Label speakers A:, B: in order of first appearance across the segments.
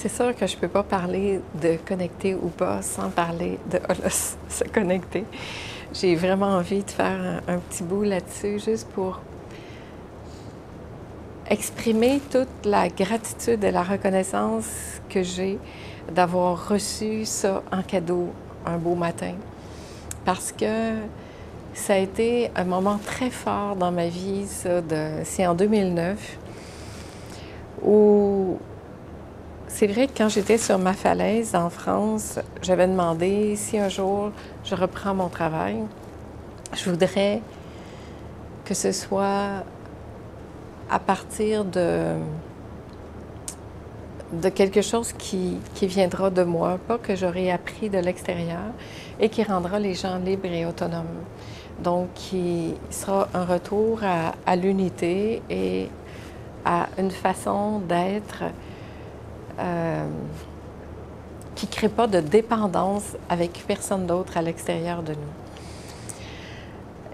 A: C'est sûr que je ne peux pas parler de connecter ou pas sans parler de Holos, se connecter. J'ai vraiment envie de faire un petit bout là-dessus, juste pour exprimer toute la gratitude et la reconnaissance que j'ai d'avoir reçu ça en cadeau un beau matin. Parce que ça a été un moment très fort dans ma vie, ça, c'est en 2009, où c'est vrai que quand j'étais sur ma falaise en France, j'avais demandé si un jour je reprends mon travail, je voudrais que ce soit à partir de quelque chose qui viendra de moi, pas que j'aurai appris de l'extérieur, et qui rendra les gens libres et autonomes. Donc, qui sera un retour à l'unité et à une façon d'être qui ne crée pas de dépendance avec personne d'autre à l'extérieur de nous.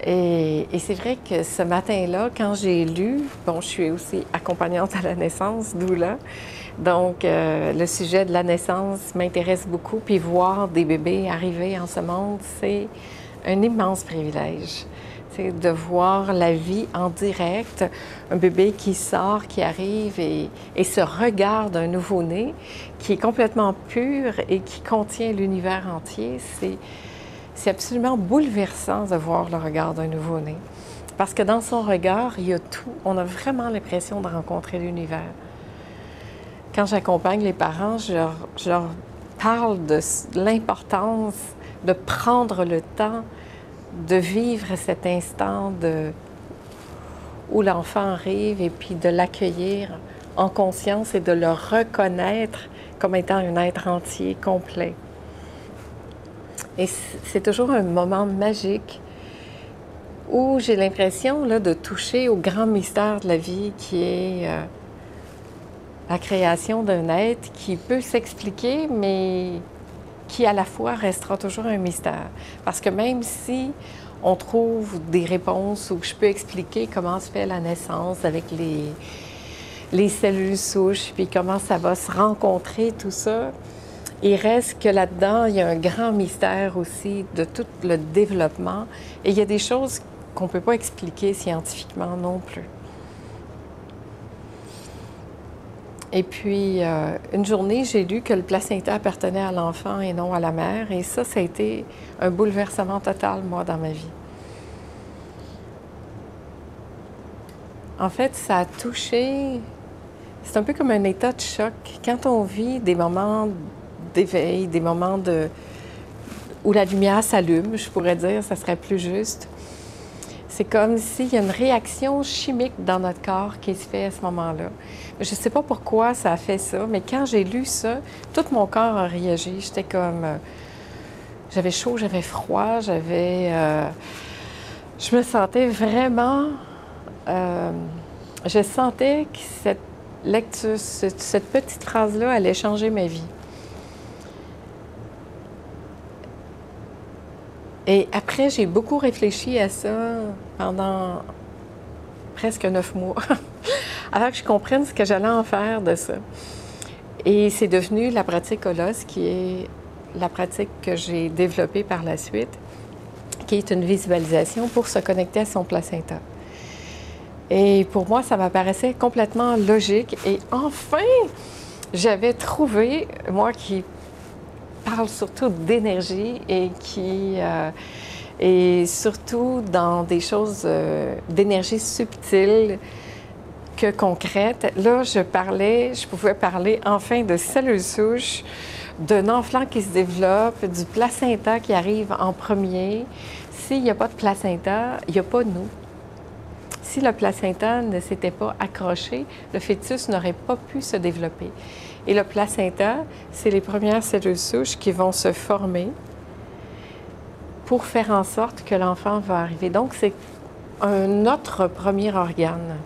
A: Et c'est vrai que ce matin-là, quand j'ai lu, bon, je suis aussi accompagnante à la naissance, doula, donc le sujet de la naissance m'intéresse beaucoup, puis voir des bébés arriver en ce monde, c'est un immense privilège. C'est de voir la vie en direct, un bébé qui sort, qui arrive et ce regard d'un nouveau-né qui est complètement pur et qui contient l'univers entier, c'est absolument bouleversant de voir le regard d'un nouveau-né. Parce que dans son regard, il y a tout. On a vraiment l'impression de rencontrer l'univers. Quand j'accompagne les parents, je leur parle de l'importance de prendre le temps de vivre cet instant où l'enfant arrive et puis de l'accueillir en conscience et de le reconnaître comme étant un être entier, complet. Et c'est toujours un moment magique où j'ai l'impression de toucher au grand mystère de la vie qui est la création d'un être qui peut s'expliquer, mais qui à la fois restera toujours un mystère. Parce que même si on trouve des réponses où je peux expliquer comment se fait la naissance avec les cellules souches, puis comment ça va se rencontrer, tout ça, il reste que là-dedans, il y a un grand mystère aussi de tout le développement. Et il y a des choses qu'on ne peut pas expliquer scientifiquement non plus. Et puis, une journée, j'ai lu que le placenta appartenait à l'enfant et non à la mère. Et ça a été un bouleversement total, moi, dans ma vie. En fait, ça a touché... C'est un peu comme un état de choc. Quand on vit des moments d'éveil, des moments où la lumière s'allume, je pourrais dire, ça serait plus juste. C'est comme s'il y a une réaction chimique dans notre corps qui se fait à ce moment-là. Je ne sais pas pourquoi ça a fait ça, mais quand j'ai lu ça, tout mon corps a réagi. J'étais comme... j'avais chaud, j'avais froid, je me sentais vraiment... je sentais que cette lecture, cette petite phrase-là allait changer ma vie. Et après, j'ai beaucoup réfléchi à ça pendant presque 9 mois, avant que je comprenne ce que j'allais en faire de ça. Et c'est devenu la pratique Holos, qui est la pratique que j'ai développée par la suite, qui est une visualisation pour se connecter à son placenta. Et pour moi, ça m'apparaissait complètement logique. Et enfin, j'avais trouvé, moi qui parle surtout d'énergie et qui est surtout dans des choses d'énergie subtile que concrète. Là, je pouvais parler enfin de cellules souches, d'un enfant qui se développe, du placenta qui arrive en premier. S'il n'y a pas de placenta, il n'y a pas nous. Si le placenta ne s'était pas accroché, le fœtus n'aurait pas pu se développer. Et le placenta, c'est les premières cellules souches qui vont se former pour faire en sorte que l'enfant va arriver. Donc, c'est notre premier organe.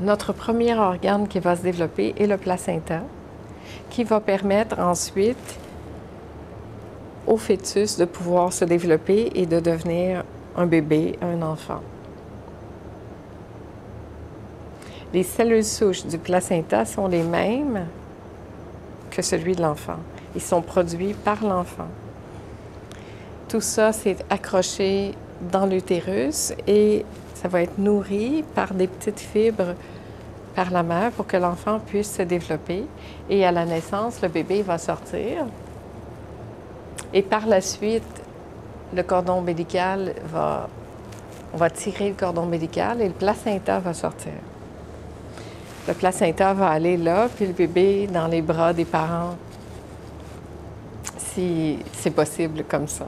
A: Notre premier organe qui va se développer est le placenta, qui va permettre ensuite au fœtus de pouvoir se développer et de devenir un bébé, un enfant. Les cellules souches du placenta sont les mêmes que celui de l'enfant. Ils sont produits par l'enfant. Tout ça, c'est accroché dans l'utérus et ça va être nourri par des petites fibres par la mère pour que l'enfant puisse se développer. Et à la naissance, le bébé va sortir. Et par la suite, le cordon ombilical on va tirer le cordon ombilical et le placenta va sortir. Le placenta va aller là, puis le bébé dans les bras des parents, si c'est possible comme ça.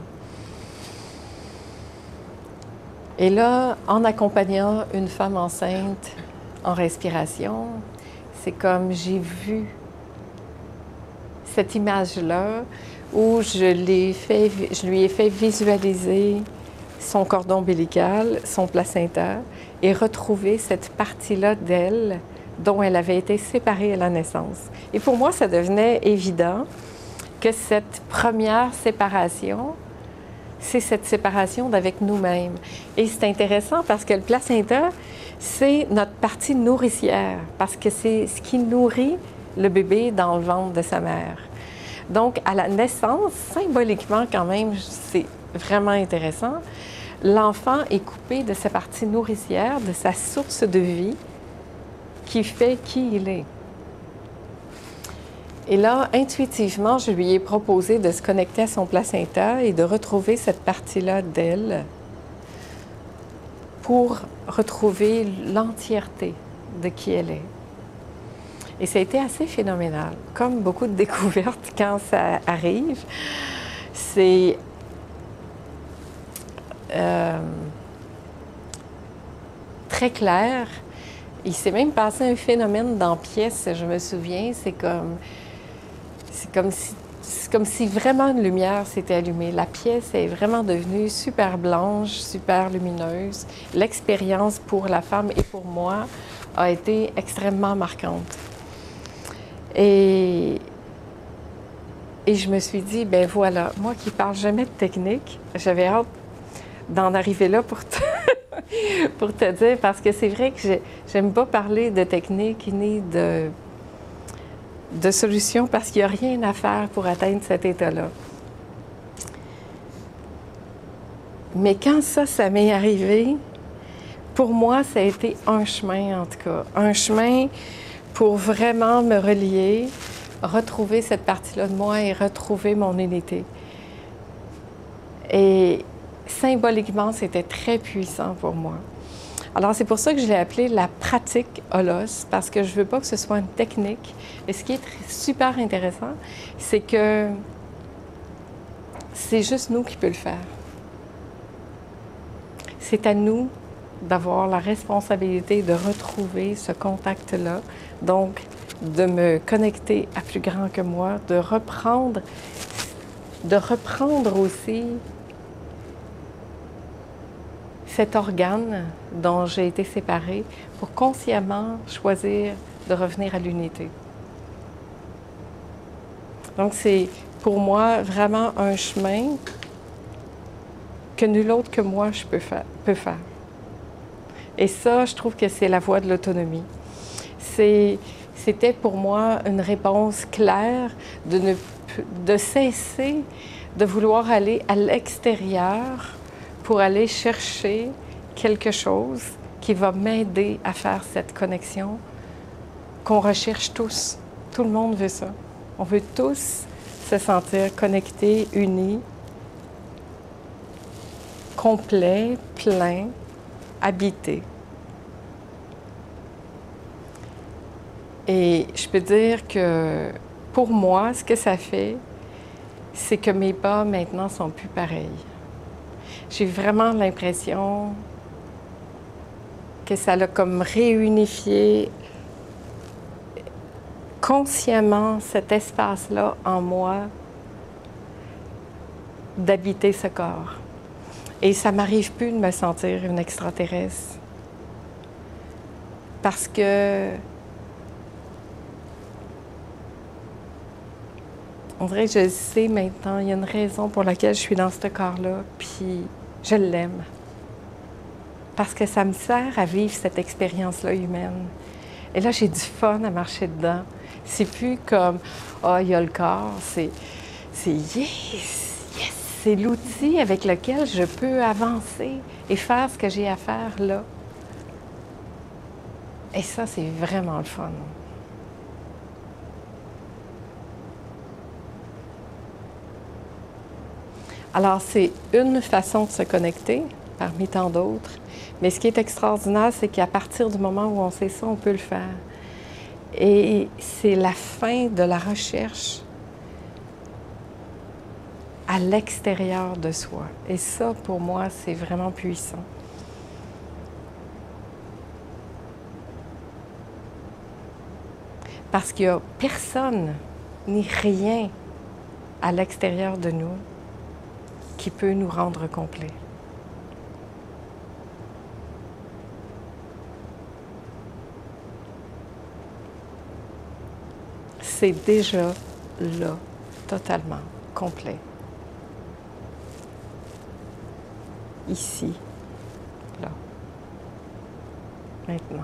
A: Et là, en accompagnant une femme enceinte en respiration, c'est comme j'ai vu cette image-là où je lui ai fait visualiser son cordon ombilical, son placenta, et retrouver cette partie-là d'elle dont elle avait été séparée à la naissance. Et pour moi, ça devenait évident que cette première séparation, c'est cette séparation d'avec nous-mêmes. Et c'est intéressant parce que le placenta, c'est notre partie nourricière, parce que c'est ce qui nourrit le bébé dans le ventre de sa mère. Donc, à la naissance, symboliquement quand même, c'est vraiment intéressant, l'enfant est coupé de sa partie nourricière, de sa source de vie, qui fait qui il est. Et là, intuitivement, je lui ai proposé de se connecter à son placenta et de retrouver cette partie-là d'elle pour retrouver l'entièreté de qui elle est. Et ça a été assez phénoménal. Comme beaucoup de découvertes quand ça arrive, c'est très clair. Il s'est même passé un phénomène dans la pièce, je me souviens, c'est comme si vraiment une lumière s'était allumée. La pièce est vraiment devenue super blanche, super lumineuse. L'expérience pour la femme et pour moi a été extrêmement marquante. Et je me suis dit, ben voilà, moi qui parle jamais de technique, j'avais hâte d'en arriver là pour te dire, parce que c'est vrai que j'aime pas parler de technique ni de solution parce qu'il n'y a rien à faire pour atteindre cet état-là. Mais quand ça m'est arrivé, pour moi, ça a été un chemin, en tout cas. Un chemin pour vraiment me relier, retrouver cette partie-là de moi et retrouver mon unité. Et symboliquement, c'était très puissant pour moi. Alors, c'est pour ça que je l'ai appelé la pratique Holos, parce que je ne veux pas que ce soit une technique. Et ce qui est super intéressant, c'est que c'est juste nous qui peut le faire. C'est à nous d'avoir la responsabilité de retrouver ce contact-là, donc de me connecter à plus grand que moi, de reprendre aussi cet organe dont j'ai été séparée pour consciemment choisir de revenir à l'unité. Donc, c'est pour moi vraiment un chemin que nul autre que moi je peut faire. Et ça, je trouve que c'est la voie de l'autonomie. C'était pour moi une réponse claire de cesser de vouloir aller à l'extérieur pour aller chercher quelque chose qui va m'aider à faire cette connexion qu'on recherche tous. Tout le monde veut ça. On veut tous se sentir connectés, unis, complets, pleins, habités. Et je peux dire que pour moi, ce que ça fait, c'est que mes pas maintenant sont plus pareils. J'ai vraiment l'impression que ça l'a comme réunifié consciemment cet espace-là en moi d'habiter ce corps. Et ça m'arrive plus de me sentir une extraterrestre. Parce que on dirait que je sais maintenant, il y a une raison pour laquelle je suis dans ce corps-là, puis je l'aime. Parce que ça me sert à vivre cette expérience-là humaine. Et là, j'ai du fun à marcher dedans. C'est plus comme, ah, il y a le corps, c'est yes, yes, c'est l'outil avec lequel je peux avancer et faire ce que j'ai à faire là. Et ça, c'est vraiment le fun. Alors, c'est une façon de se connecter parmi tant d'autres. Mais ce qui est extraordinaire, c'est qu'à partir du moment où on sait ça, on peut le faire. Et c'est la fin de la recherche à l'extérieur de soi. Et ça, pour moi, c'est vraiment puissant. Parce qu'il n'y a personne ni rien à l'extérieur de nous qui peut nous rendre complets. C'est déjà là, totalement complet. Ici, là, maintenant.